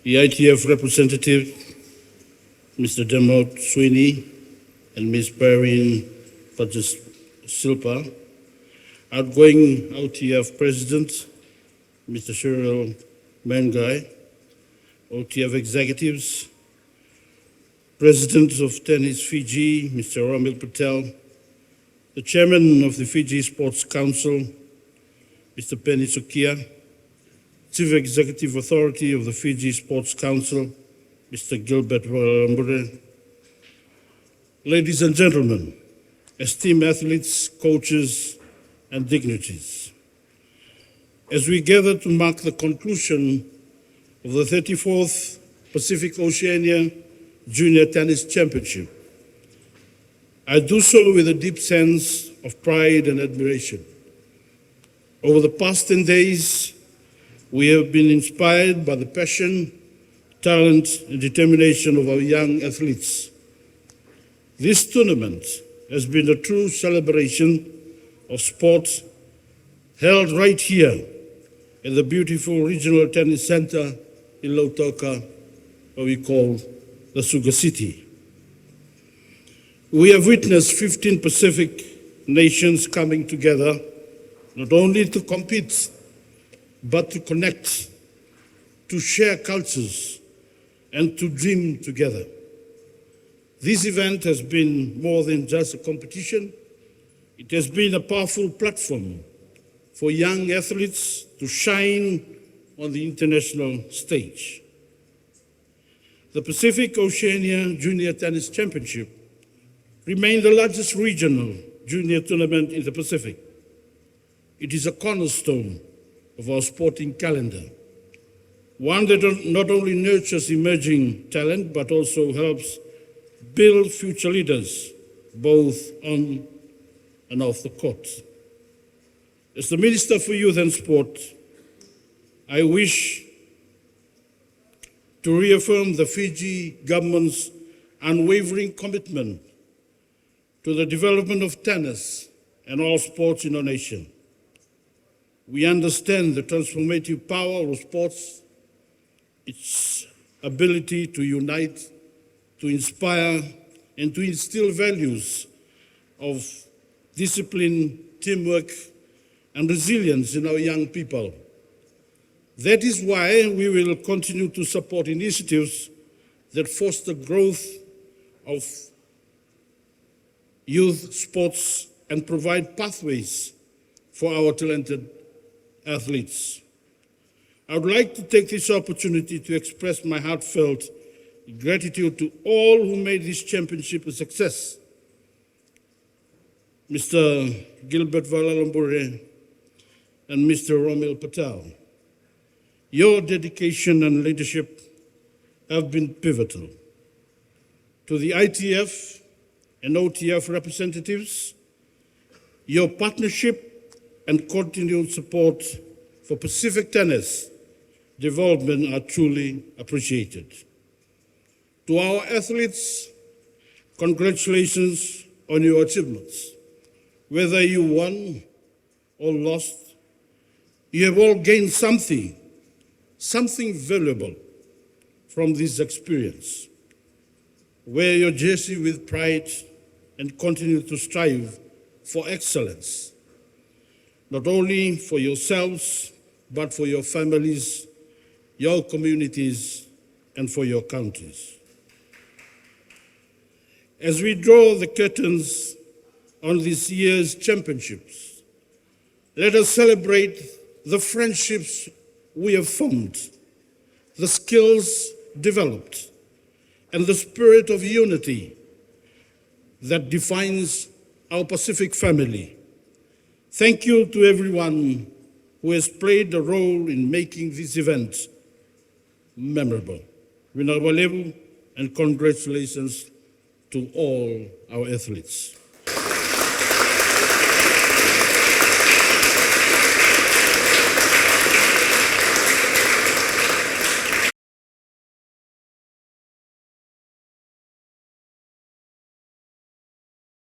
the ITF representative, Mr. Dermot Sweeney and Ms. Perrine Silpa, outgoing OTF President, Mr. Cheryl Mangai, OTF executives, President of Tennis Fiji, Mr. Ramil Patel, the Chairman of the Fiji Sports Council, Mr. Penny Sukia, Chief Executive Authority of the Fiji Sports Council, Mr. Gilbert Walambure. Ladies and gentlemen, esteemed athletes, coaches, and dignitaries, as we gather to mark the conclusion of the 34th Pacific Oceania Junior Tennis Championship, I do so with a deep sense of pride and admiration. Over the past 10 days, we have been inspired by the passion, talent, and determination of our young athletes. This tournament has been a true celebration of sport held right here at the beautiful Regional Tennis Center in Lautoka, what we call the Sugar City. We have witnessed 15 Pacific nations coming together, not only to compete, but to connect, to share cultures, and to dream together. This event has been more than just a competition. It has been a powerful platform for young athletes to shine on the international stage. The Pacific Oceania Junior Tennis Championship remains the largest regional junior tournament in the Pacific. It is a cornerstone of our sporting calendar, one that not only nurtures emerging talent, but also helps build future leaders, both on and off the court. As the Minister for Youth and Sport, I wish to reaffirm the Fiji government's unwavering commitment to the development of tennis and all sports in our nation. We understand the transformative power of sports, its ability to unite, to inspire, and to instill values of discipline, teamwork, and resilience in our young people. That is why we will continue to support initiatives that foster growth of youth sports and provide pathways for our talented athletes. I would like to take this opportunity to express my heartfelt gratitude to all who made this championship a success. Mr. Gilbert Walambure and Mr. Ramil Patel, your dedication and leadership have been pivotal. To the ITF and OTF representatives, your partnership and continued support for Pacific tennis development are truly appreciated. To our athletes, congratulations on your achievements. Whether you won or lost, you have all gained something valuable from this experience. Wear your jersey with pride and continue to strive for excellence, not only for yourselves, but for your families, your communities, and for your countries. As we draw the curtains on this year's championships, let us celebrate the friendships we have formed, the skills developed, and the spirit of unity that defines our Pacific family. Thank you to everyone who has played a role in making this event memorable. And congratulations to all our athletes.